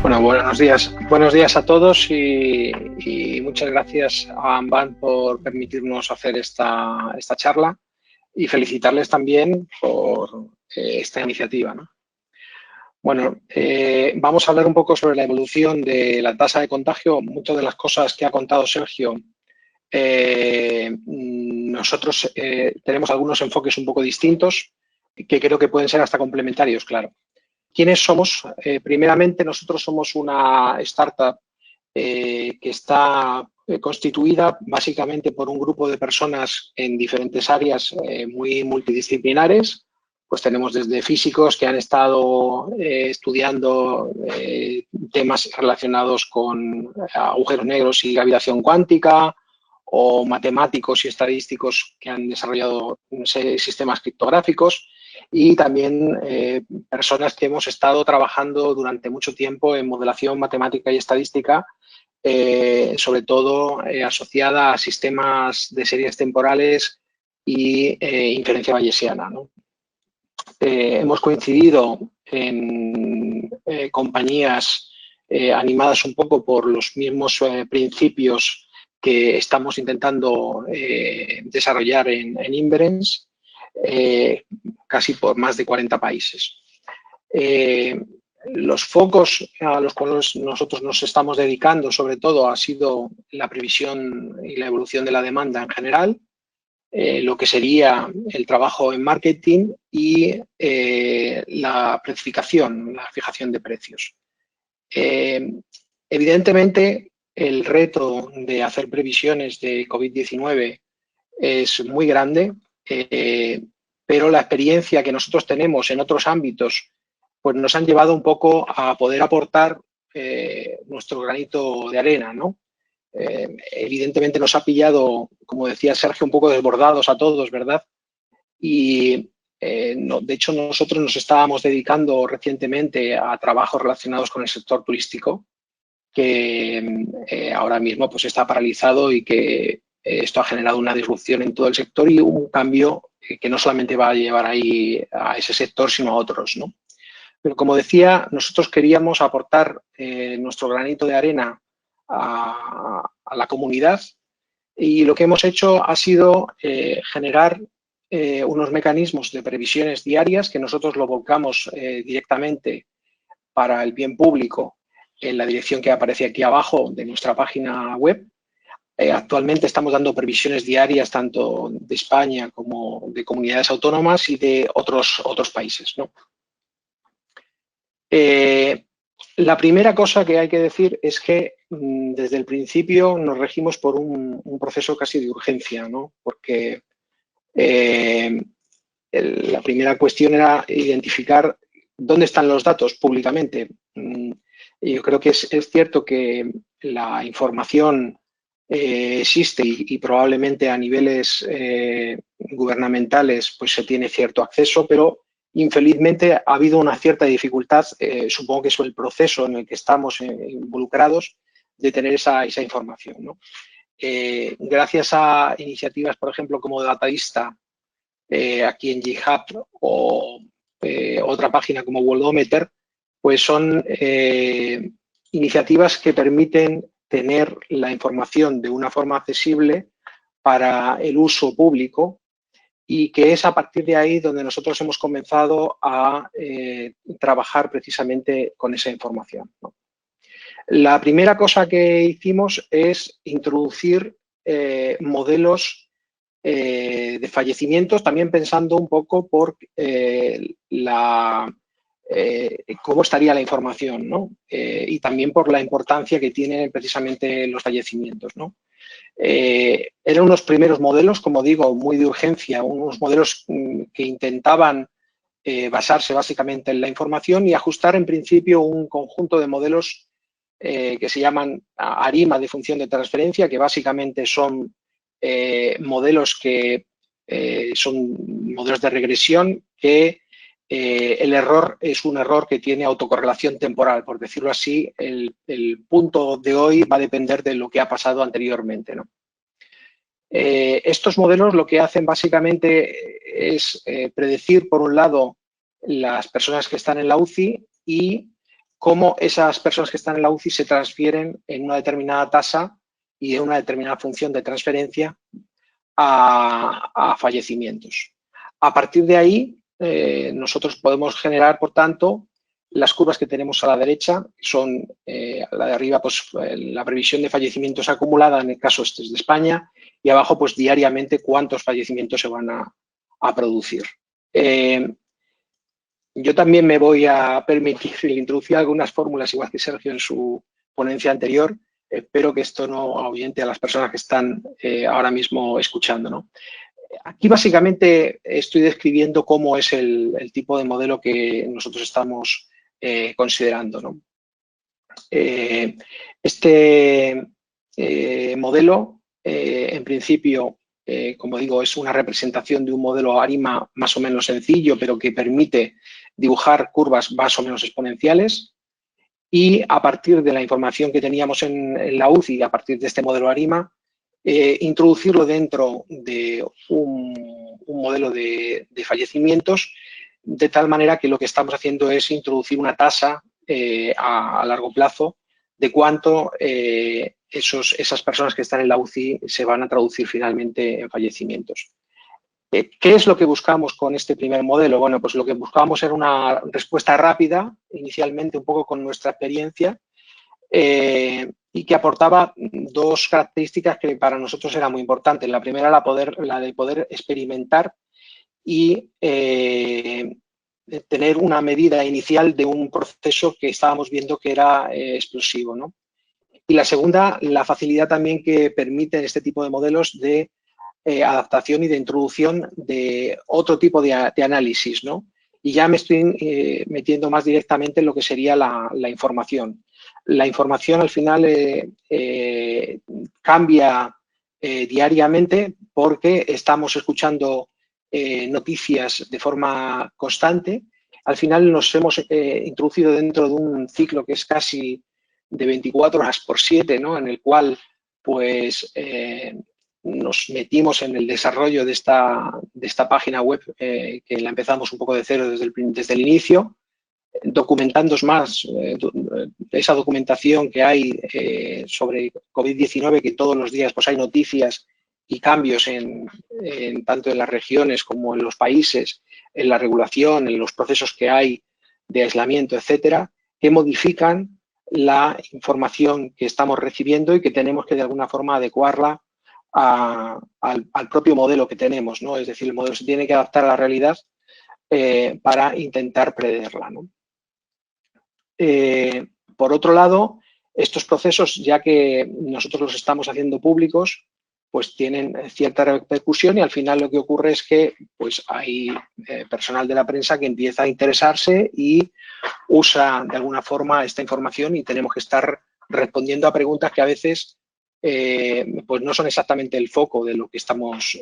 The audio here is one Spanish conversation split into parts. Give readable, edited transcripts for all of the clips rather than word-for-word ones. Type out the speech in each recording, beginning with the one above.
Bueno, buenos días a todos y muchas gracias a Amban por permitirnos hacer esta charla y felicitarles también por esta iniciativa, ¿no? Bueno, vamos a hablar un poco sobre la evolución de la tasa de contagio. Muchas de las cosas que ha contado Sergio, nosotros tenemos algunos enfoques un poco distintos que creo que pueden ser hasta complementarios, claro. ¿Quiénes somos? Primeramente, nosotros somos una startup que está constituida básicamente por un grupo de personas en diferentes áreas muy multidisciplinares. Pues tenemos desde físicos que han estado estudiando temas relacionados con agujeros negros y gravitación cuántica, o matemáticos y estadísticos que han desarrollado sistemas criptográficos, y también personas que hemos estado trabajando durante mucho tiempo en modelación matemática y estadística, sobre todo asociada a sistemas de series temporales y inferencia bayesiana, ¿no? Hemos coincidido en compañías animadas un poco por los mismos principios que estamos intentando desarrollar en Inference, casi por más de 40 países. Los focos a los cuales nosotros nos estamos dedicando, sobre todo, ha sido la previsión y la evolución de la demanda en general, lo que sería el trabajo en marketing y la precificación, la fijación de precios. Evidentemente, el reto de hacer previsiones de COVID-19 es muy grande, pero la experiencia que nosotros tenemos en otros ámbitos pues nos han llevado un poco a poder aportar nuestro granito de arena, ¿no? Evidentemente nos ha pillado, como decía Sergio, un poco desbordados a todos, ¿verdad? Y no, de hecho nosotros nos estábamos dedicando recientemente a trabajos relacionados con el sector turístico, que ahora mismo pues está paralizado y que esto ha generado una disrupción en todo el sector y un cambio que no solamente va a llevar ahí a ese sector, sino a otros, ¿no? Pero como decía, nosotros queríamos aportar nuestro granito de arena a la comunidad, y lo que hemos hecho ha sido generar unos mecanismos de previsiones diarias que nosotros lo volcamos directamente para el bien público en la dirección que aparece aquí abajo de nuestra página web. Actualmente estamos dando previsiones diarias tanto de España como de comunidades autónomas y de otros países, ¿no? La primera cosa que hay que decir es que desde el principio nos regimos por un proceso casi de urgencia, ¿no? Porque la primera cuestión era identificar dónde están los datos públicamente. Yo creo que es cierto que la información existe y probablemente a niveles gubernamentales pues se tiene cierto acceso, pero infelizmente ha habido una cierta dificultad, supongo que es el proceso en el que estamos involucrados, de tener esa información, ¿no? Gracias a iniciativas, por ejemplo, como Dataista, aquí en GitHub, o otra página como Worldometer, pues son iniciativas que permiten tener la información de una forma accesible para el uso público, y que es a partir de ahí donde nosotros hemos comenzado a trabajar precisamente con esa información, ¿no? La primera cosa que hicimos es introducir modelos de fallecimientos, también pensando un poco por cómo estaría la información, ¿no? Y también por la importancia que tienen precisamente los fallecimientos, ¿no? Eran unos primeros modelos, como digo, muy de urgencia, unos modelos que intentaban basarse básicamente en la información y ajustar en principio un conjunto de modelos que se llaman ARIMA de función de transferencia, que básicamente son modelos que son modelos de regresión que el error es un error que tiene autocorrelación temporal, por decirlo así. El punto de hoy va a depender de lo que ha pasado anteriormente, ¿no? Estos modelos lo que hacen básicamente es predecir, por un lado, las personas que están en la UCI y cómo esas personas que están en la UCI se transfieren en una determinada tasa y en una determinada función de transferencia a fallecimientos. A partir de ahí, nosotros podemos generar, por tanto, las curvas que tenemos a la derecha, son la de arriba, pues la previsión de fallecimientos acumulada en el caso este es de España, y abajo, pues diariamente, cuántos fallecimientos se van a producir. Yo también me voy a permitir introducir algunas fórmulas, igual que Sergio en su ponencia anterior. Espero que esto no ahuyente a las personas que están ahora mismo escuchando, ¿no? Aquí básicamente estoy describiendo cómo es el tipo de modelo que nosotros estamos considerando, ¿no? Este modelo, en principio, como digo, es una representación de un modelo ARIMA más o menos sencillo, pero que permite dibujar curvas más o menos exponenciales. Y a partir de la información que teníamos en la UCI, a partir de este modelo ARIMA, introducirlo dentro de un modelo de fallecimientos, de tal manera que lo que estamos haciendo es introducir una tasa a largo plazo de cuánto esas personas que están en la UCI se van a traducir finalmente en fallecimientos. ¿Qué es lo que buscamos con este primer modelo? Bueno, pues lo que buscábamos era una respuesta rápida, inicialmente un poco con nuestra experiencia, y que aportaba dos características que para nosotros era muy importantes. La primera, la de poder experimentar y tener una medida inicial de un proceso que estábamos viendo que era explosivo, ¿no? Y la segunda, la facilidad también que permiten este tipo de modelos de adaptación y de introducción de otro tipo de análisis, ¿no? Y ya me estoy metiendo más directamente en lo que sería la información. La información al final cambia diariamente porque estamos escuchando noticias de forma constante. Al final nos hemos introducido dentro de un ciclo que es casi de 24 horas por 7, ¿no? En el cual pues nos metimos en el desarrollo de esta página web que la empezamos un poco de cero desde el inicio, documentando más esa documentación que hay sobre COVID-19, que todos los días pues hay noticias y cambios tanto en las regiones como en los países, en la regulación, en los procesos que hay de aislamiento, etcétera, que modifican la información que estamos recibiendo y que tenemos que de alguna forma adecuarla al propio modelo que tenemos, ¿no? Es decir, el modelo se tiene que adaptar a la realidad para intentar preverla, ¿no? Por otro lado, estos procesos, ya que nosotros los estamos haciendo públicos, pues tienen cierta repercusión y al final lo que ocurre es que pues hay personal de la prensa que empieza a interesarse y usa de alguna forma esta información y tenemos que estar respondiendo a preguntas que a veces pues no son exactamente el foco de lo que estamos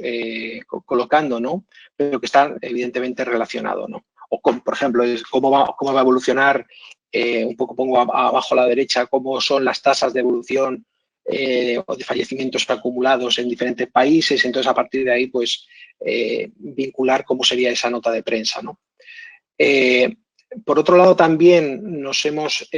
colocando, ¿no? Pero que están evidentemente relacionados, ¿no? O por ejemplo, cómo va a evolucionar, un poco pongo abajo a la derecha, cómo son las tasas de evolución o de fallecimientos acumulados en diferentes países. Entonces, a partir de ahí, pues, vincular cómo sería esa nota de prensa, ¿no? Por otro lado, también nos hemos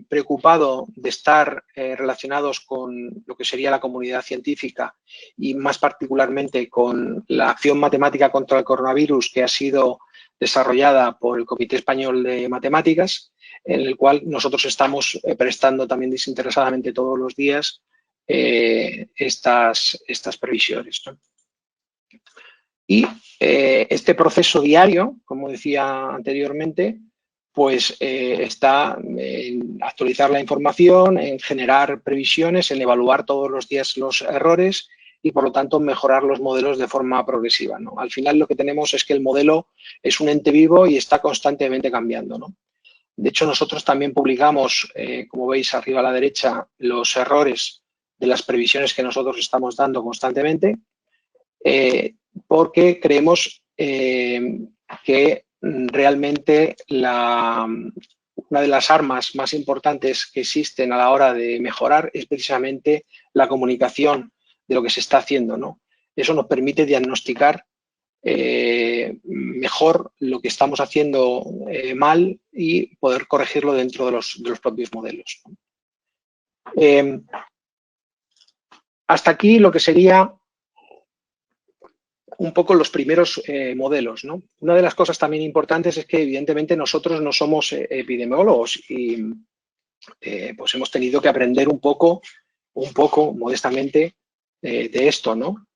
preocupado de estar relacionados con lo que sería la comunidad científica y más particularmente con la acción matemática contra el coronavirus que ha sido desarrollada por el Comité Español de Matemáticas, en el cual nosotros estamos prestando también desinteresadamente todos los días estas previsiones, ¿no? Y este proceso diario, como decía anteriormente, pues está en actualizar la información, en generar previsiones, en evaluar todos los días los errores y, por lo tanto, mejorar los modelos de forma progresiva, ¿no? Al final lo que tenemos es que el modelo es un ente vivo y está constantemente cambiando, ¿no? De hecho, nosotros también publicamos, como veis arriba a la derecha, los errores de las previsiones que nosotros estamos dando constantemente, porque creemos que realmente una de las armas más importantes que existen a la hora de mejorar es precisamente la comunicación de lo que se está haciendo, ¿no? Eso nos permite diagnosticar mejor lo que estamos haciendo mal y poder corregirlo dentro de los propios modelos. Hasta aquí lo que sería un poco los primeros modelos, ¿no? Una de las cosas también importantes es que evidentemente nosotros no somos epidemiólogos y pues hemos tenido que aprender un poco modestamente de esto, ¿no?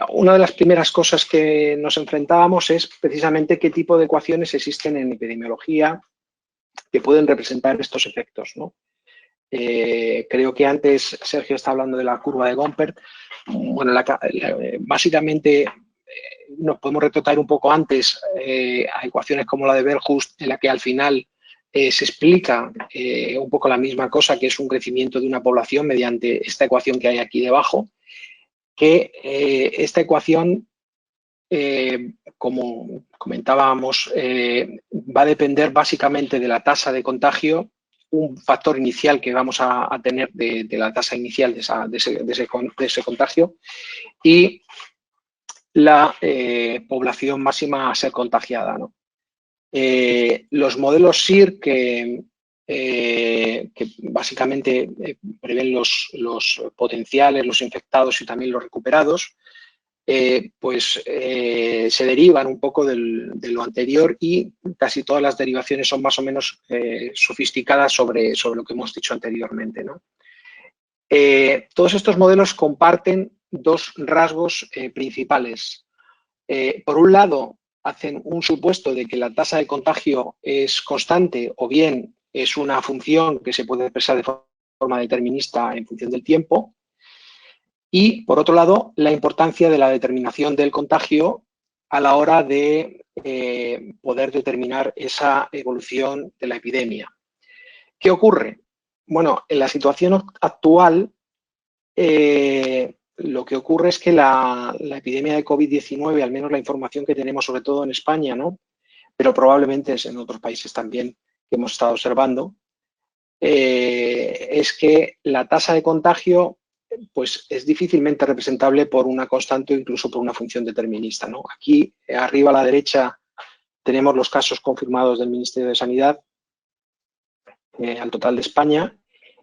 Una de las primeras cosas que nos enfrentábamos es precisamente qué tipo de ecuaciones existen en epidemiología que pueden representar estos efectos, ¿no? Creo que antes Sergio está hablando de la curva de Gompert. Bueno, básicamente nos podemos retrotraer un poco antes a ecuaciones como la de Bell-Hust, en la que al final se explica un poco la misma cosa, que es un crecimiento de una población mediante esta ecuación que hay aquí debajo, que esta ecuación, como comentábamos, va a depender básicamente de la tasa de contagio, un factor inicial que vamos a tener de la tasa inicial de ese contagio y la población máxima a ser contagiada, ¿no? Los modelos SIR que básicamente prevén los potenciales, los infectados y también los recuperados, se derivan un poco de lo anterior y casi todas las derivaciones son más o menos sofisticadas sobre lo que hemos dicho anteriormente, ¿no? Todos estos modelos comparten dos rasgos principales. Por un lado, hacen un supuesto de que la tasa de contagio es constante o bien es una función que se puede expresar de forma determinista en función del tiempo. Y, por otro lado, la importancia de la determinación del contagio a la hora de poder determinar esa evolución de la epidemia. ¿Qué ocurre? Bueno, en la situación actual, lo que ocurre es que la epidemia de COVID-19, al menos la información que tenemos, sobre todo en España, ¿no? Pero probablemente es en otros países también que hemos estado observando, es que la tasa de contagio pues es difícilmente representable por una constante o incluso por una función determinista, ¿no? Aquí, arriba a la derecha, tenemos los casos confirmados del Ministerio de Sanidad al total de España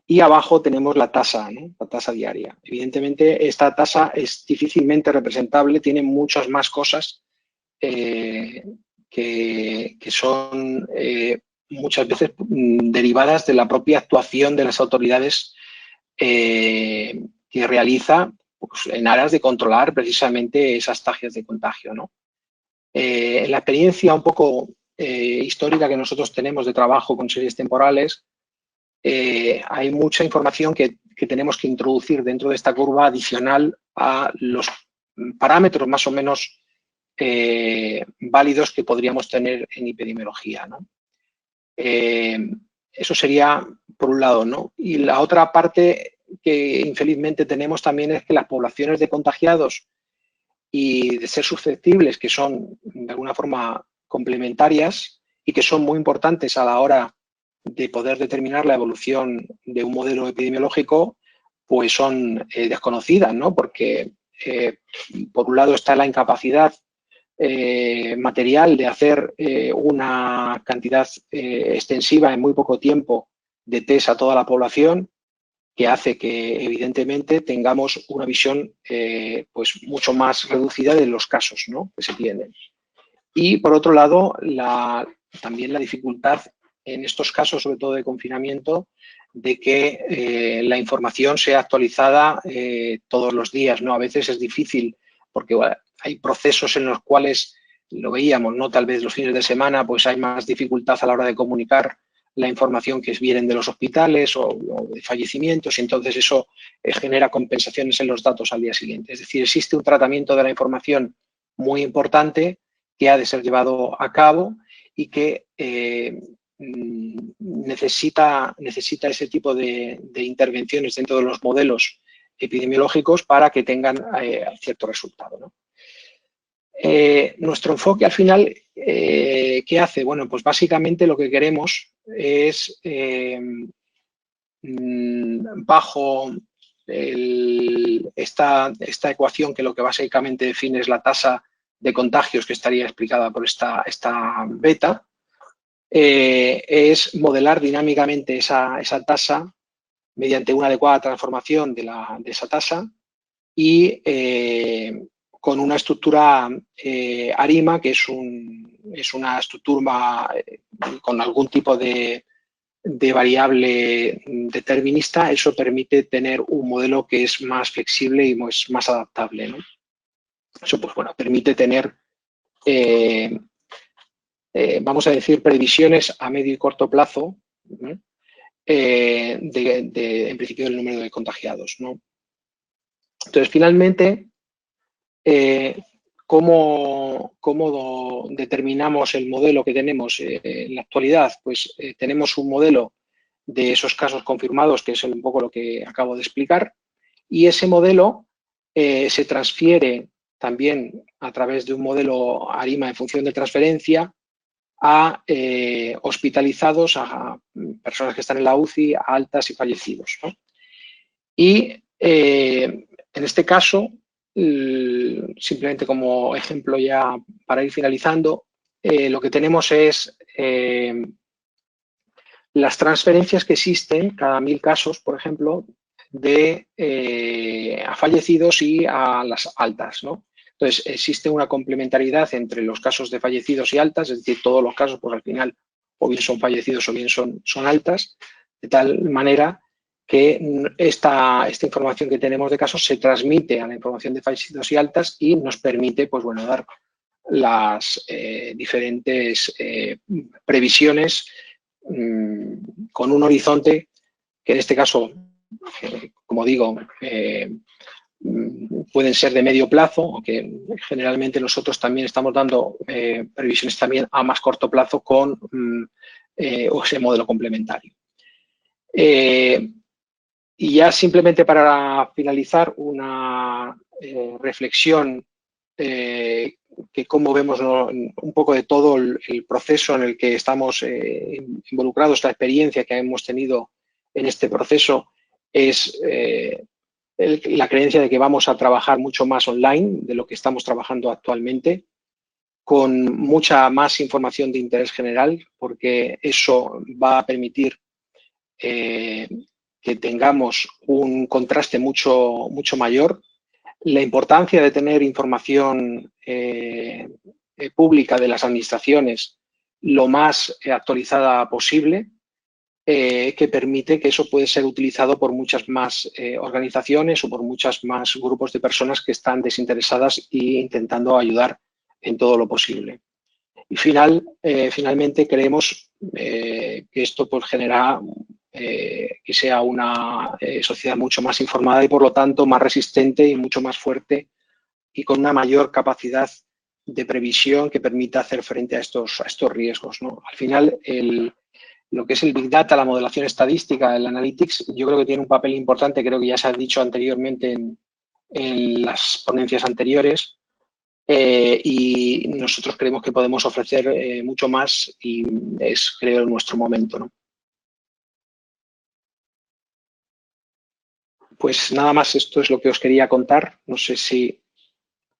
y abajo tenemos la tasa, ¿no? La tasa diaria. Evidentemente, esta tasa es difícilmente representable, tiene muchas más cosas que son muchas veces derivadas de la propia actuación de las autoridades que realiza pues, en aras de controlar precisamente esas tajas de contagio, ¿no? En la experiencia un poco histórica que nosotros tenemos de trabajo con series temporales, hay mucha información que tenemos que introducir dentro de esta curva adicional a los parámetros más o menos válidos que podríamos tener en epidemiología, ¿no? Eso sería por un lado, ¿no? Y la otra parte que infelizmente tenemos también es que las poblaciones de contagiados y de ser susceptibles, que son de alguna forma complementarias y que son muy importantes a la hora de poder determinar la evolución de un modelo epidemiológico, pues son desconocidas, ¿no? Porque por un lado está la incapacidad material de hacer una cantidad extensiva en muy poco tiempo de test a toda la población, que hace que evidentemente tengamos una visión pues mucho más reducida de los casos, ¿no? Que se tienen. Y por otro lado, también la dificultad en estos casos, sobre todo de confinamiento, de que la información sea actualizada todos los días, ¿no? A veces es difícil porque bueno, hay procesos en los cuales, lo veíamos, ¿no? Tal vez los fines de semana pues hay más dificultad a la hora de comunicar la información que vienen de los hospitales o de fallecimientos y entonces eso genera compensaciones en los datos al día siguiente. Es decir, existe un tratamiento de la información muy importante que ha de ser llevado a cabo y que necesita ese tipo de intervenciones dentro de los modelos epidemiológicos para que tengan cierto resultado, ¿no? Nuestro enfoque al final, ¿qué hace? Bueno, pues básicamente lo que queremos es, bajo esta ecuación que lo que básicamente define es la tasa de contagios que estaría explicada por esta beta, es modelar dinámicamente esa tasa mediante una adecuada transformación de esa tasa y con una estructura ARIMA, que es una estructura con algún tipo de variable determinista. Eso permite tener un modelo que es más flexible y más adaptable, ¿no? Eso, pues bueno, permite tener, vamos a decir, previsiones a medio y corto plazo, ¿no? En principio, del número de contagiados, ¿no? Entonces, finalmente, ¿cómo determinamos el modelo que tenemos en la actualidad? Pues tenemos un modelo de esos casos confirmados, que es un poco lo que acabo de explicar, y ese modelo se transfiere también a través de un modelo ARIMA en función de transferencia a hospitalizados, a personas que están en la UCI, a altas y fallecidos, ¿no? Y en este caso, simplemente como ejemplo ya para ir finalizando, lo que tenemos es las transferencias que existen cada 1000 casos, por ejemplo, de a fallecidos y a las altas, ¿no? Entonces, existe una complementariedad entre los casos de fallecidos y altas, es decir, todos los casos, pues al final, o bien son fallecidos o bien son altas, de tal manera que esta información que tenemos de casos se transmite a la información de fallecidos y altas y nos permite, pues bueno, dar las diferentes previsiones con un horizonte que en este caso, como digo, pueden ser de medio plazo, aunque generalmente nosotros también estamos dando previsiones también a más corto plazo con ese modelo complementario. Y ya simplemente para finalizar, una reflexión que cómo vemos, ¿no?, un poco de todo el proceso en el que estamos involucrados, la experiencia que hemos tenido en este proceso es la creencia de que vamos a trabajar mucho más online de lo que estamos trabajando actualmente, con mucha más información de interés general, porque eso va a permitir que tengamos un contraste mucho mayor. La importancia de tener información pública de las administraciones lo más actualizada posible, que permite que eso puede ser utilizado por muchas más organizaciones o por muchas más grupos de personas que están desinteresadas e intentando ayudar en todo lo posible. Y finalmente creemos que esto pues genera que sea una sociedad mucho más informada y por lo tanto más resistente y mucho más fuerte y con una mayor capacidad de previsión que permita hacer frente a estos riesgos, ¿no? Al final, lo que es el Big Data, la modelación estadística, el Analytics, yo creo que tiene un papel importante, creo que ya se ha dicho anteriormente en las ponencias anteriores, y nosotros creemos que podemos ofrecer mucho más y es, creo, nuestro momento, ¿no? Pues nada más, esto es lo que os quería contar. No sé si...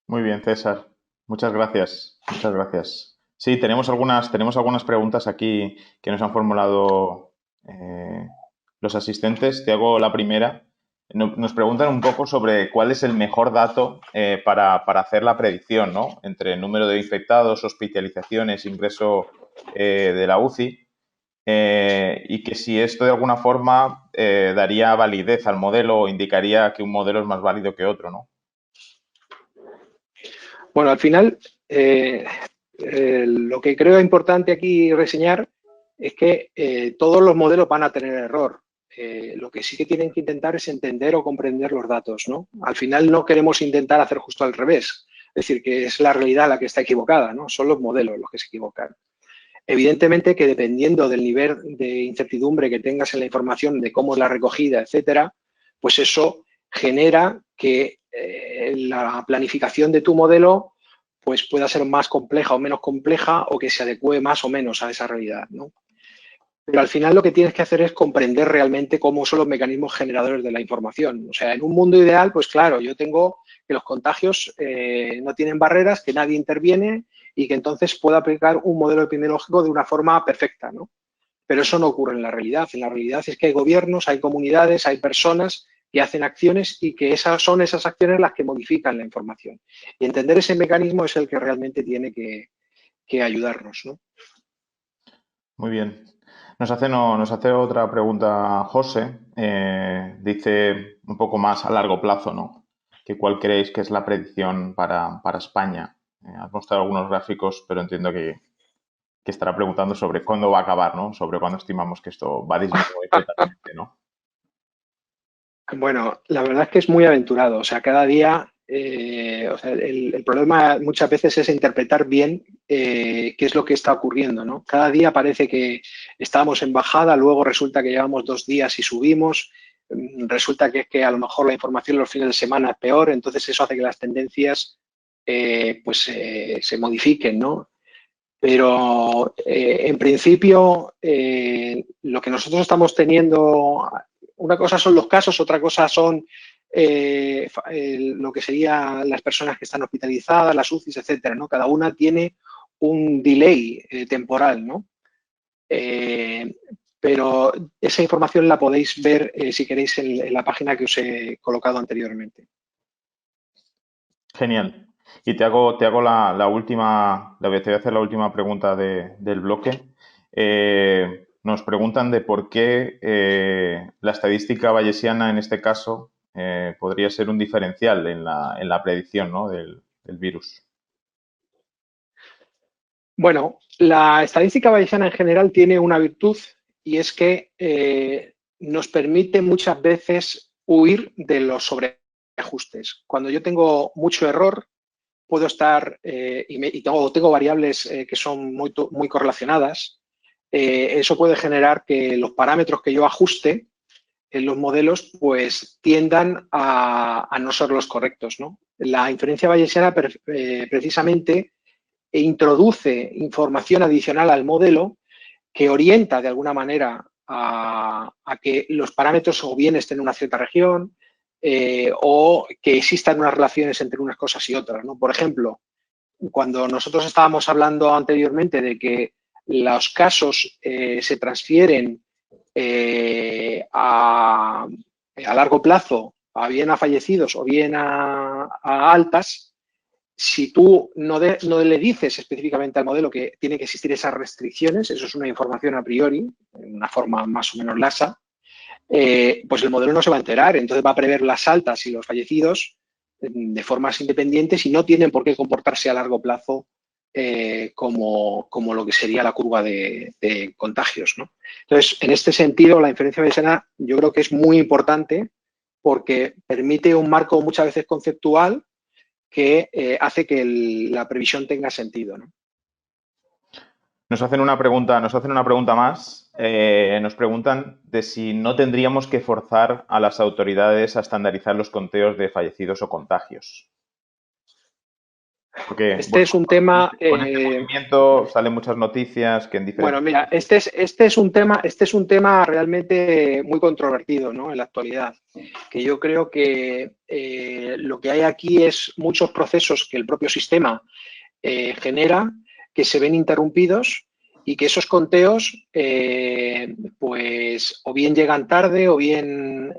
Muy bien, César. Muchas gracias. Muchas gracias. Sí, tenemos algunas preguntas aquí que nos han formulado los asistentes. Te hago la primera. Nos preguntan un poco sobre cuál es el mejor dato para hacer la predicción, ¿no?, entre el número de infectados, hospitalizaciones, ingreso de la UCI. Y que si esto de alguna forma daría validez al modelo o indicaría que un modelo es más válido que otro, ¿no? Bueno, al final, lo que creo importante aquí reseñar es que todos los modelos van a tener error. Lo que sí que tienen que intentar es entender o comprender los datos, ¿no? Al final no queremos intentar hacer justo al revés. Es decir, que es la realidad la que está equivocada, ¿no? Son los modelos los que se equivocan. Evidentemente que dependiendo del nivel de incertidumbre que tengas en la información, de cómo es la recogida, etcétera, pues eso genera que la planificación de tu modelo pues pueda ser más compleja o menos compleja o que se adecue más o menos a esa realidad, ¿no? Pero al final lo que tienes que hacer es comprender realmente cómo son los mecanismos generadores de la información. O sea, en un mundo ideal, pues claro, yo tengo que los contagios no tienen barreras, que nadie interviene y que entonces puedo aplicar un modelo epidemiológico de una forma perfecta, ¿no? Pero eso no ocurre en la realidad. En la realidad es que hay gobiernos, hay comunidades, hay personas que hacen acciones y que son esas acciones las que modifican la información. Y entender ese mecanismo es el que realmente tiene que ayudarnos, ¿no? Muy bien. Nos hace otra pregunta José. Dice un poco más a largo plazo, ¿no? Que ¿cuál creéis que es la predicción para España? Has mostrado algunos gráficos, pero entiendo que estará preguntando sobre cuándo va a acabar, ¿no? Sobre cuándo estimamos que esto va a disminuir totalmente, ¿no? Bueno, la verdad es que es muy aventurado. O sea, cada día, o sea, el problema muchas veces es interpretar bien qué es lo que está ocurriendo, ¿no? Cada día parece que estamos en bajada, luego resulta que llevamos 2 días y subimos, resulta que es que a lo mejor la información los fines de semana es peor, entonces eso hace que las tendencias se modifiquen, ¿no? Pero en principio, lo que nosotros estamos teniendo, una cosa son los casos, otra cosa son lo que serían las personas que están hospitalizadas, las UCIs, etcétera, ¿no? Cada una tiene un delay temporal, ¿no? Eh, pero esa información la podéis ver si queréis en la página que os he colocado anteriormente. Genial. Y te hago la última, te voy a hacer la última pregunta del bloque. Nos preguntan de por qué la estadística bayesiana en este caso podría ser un diferencial en la predicción, ¿no? Del virus. Bueno, la estadística bayesiana en general tiene una virtud y es que nos permite muchas veces huir de los sobreajustes. Cuando yo tengo mucho error, puedo estar y tengo variables que son muy correlacionadas. Eso puede generar que los parámetros que yo ajuste en los modelos pues tiendan a no ser los correctos, ¿no? La inferencia bayesiana precisamente introduce información adicional al modelo que orienta de alguna manera a que los parámetros o bien estén en una cierta región o que existan unas relaciones entre unas cosas y otras, ¿no? Por ejemplo, cuando nosotros estábamos hablando anteriormente de que los casos se transfieren a largo plazo, a bien a fallecidos o bien a altas, si tú no le dices específicamente al modelo que tiene que existir esas restricciones, eso es una información a priori, en una forma más o menos lasa, pues el modelo no se va a enterar, entonces va a prever las altas y los fallecidos de formas independientes y no tienen por qué comportarse a largo plazo como lo que sería la curva de contagios, ¿no? Entonces, en este sentido, la inferencia bayesiana yo creo que es muy importante porque permite un marco muchas veces conceptual que hace que la previsión tenga sentido, ¿no? Nos hacen una pregunta más. Nos preguntan de si no tendríamos que forzar a las autoridades a estandarizar los conteos de fallecidos o contagios. Porque, Este bueno, es un tema con este movimiento salen muchas noticias que en bueno, diferentes mira, países. este es un tema realmente muy controvertido, ¿no? En la actualidad, que yo creo que lo que hay aquí es muchos procesos que el propio sistema genera que se ven interrumpidos y que esos conteos, pues, o bien llegan tarde o bien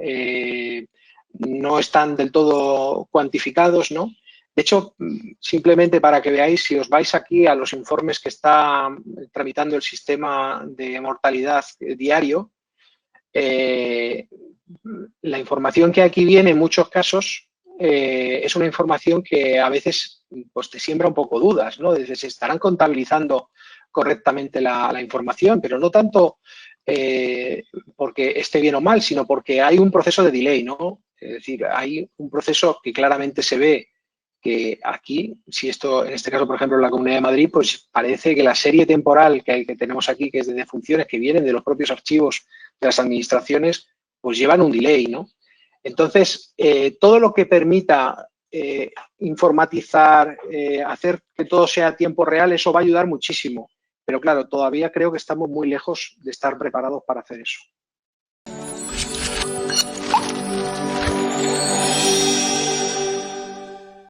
no están del todo cuantificados, ¿no? De hecho, simplemente para que veáis, si os vais aquí a los informes que está tramitando el sistema de mortalidad diario, eh, la información que aquí viene en muchos casos es una información que a veces pues, te siembra un poco dudas, ¿no? Desde se estarán contabilizando correctamente la información, pero no tanto porque esté bien o mal, sino porque hay un proceso de delay, ¿no? Es decir, hay un proceso que claramente se ve que aquí, si esto, en este caso, por ejemplo, en la Comunidad de Madrid, pues parece que la serie temporal que tenemos aquí, que es de defunciones que vienen de los propios archivos de las administraciones, pues llevan un delay, ¿no? Entonces, todo lo que permita informatizar, hacer que todo sea a tiempo real, eso va a ayudar muchísimo. pero claro, todavía creo que estamos muy lejos de estar preparados para hacer eso.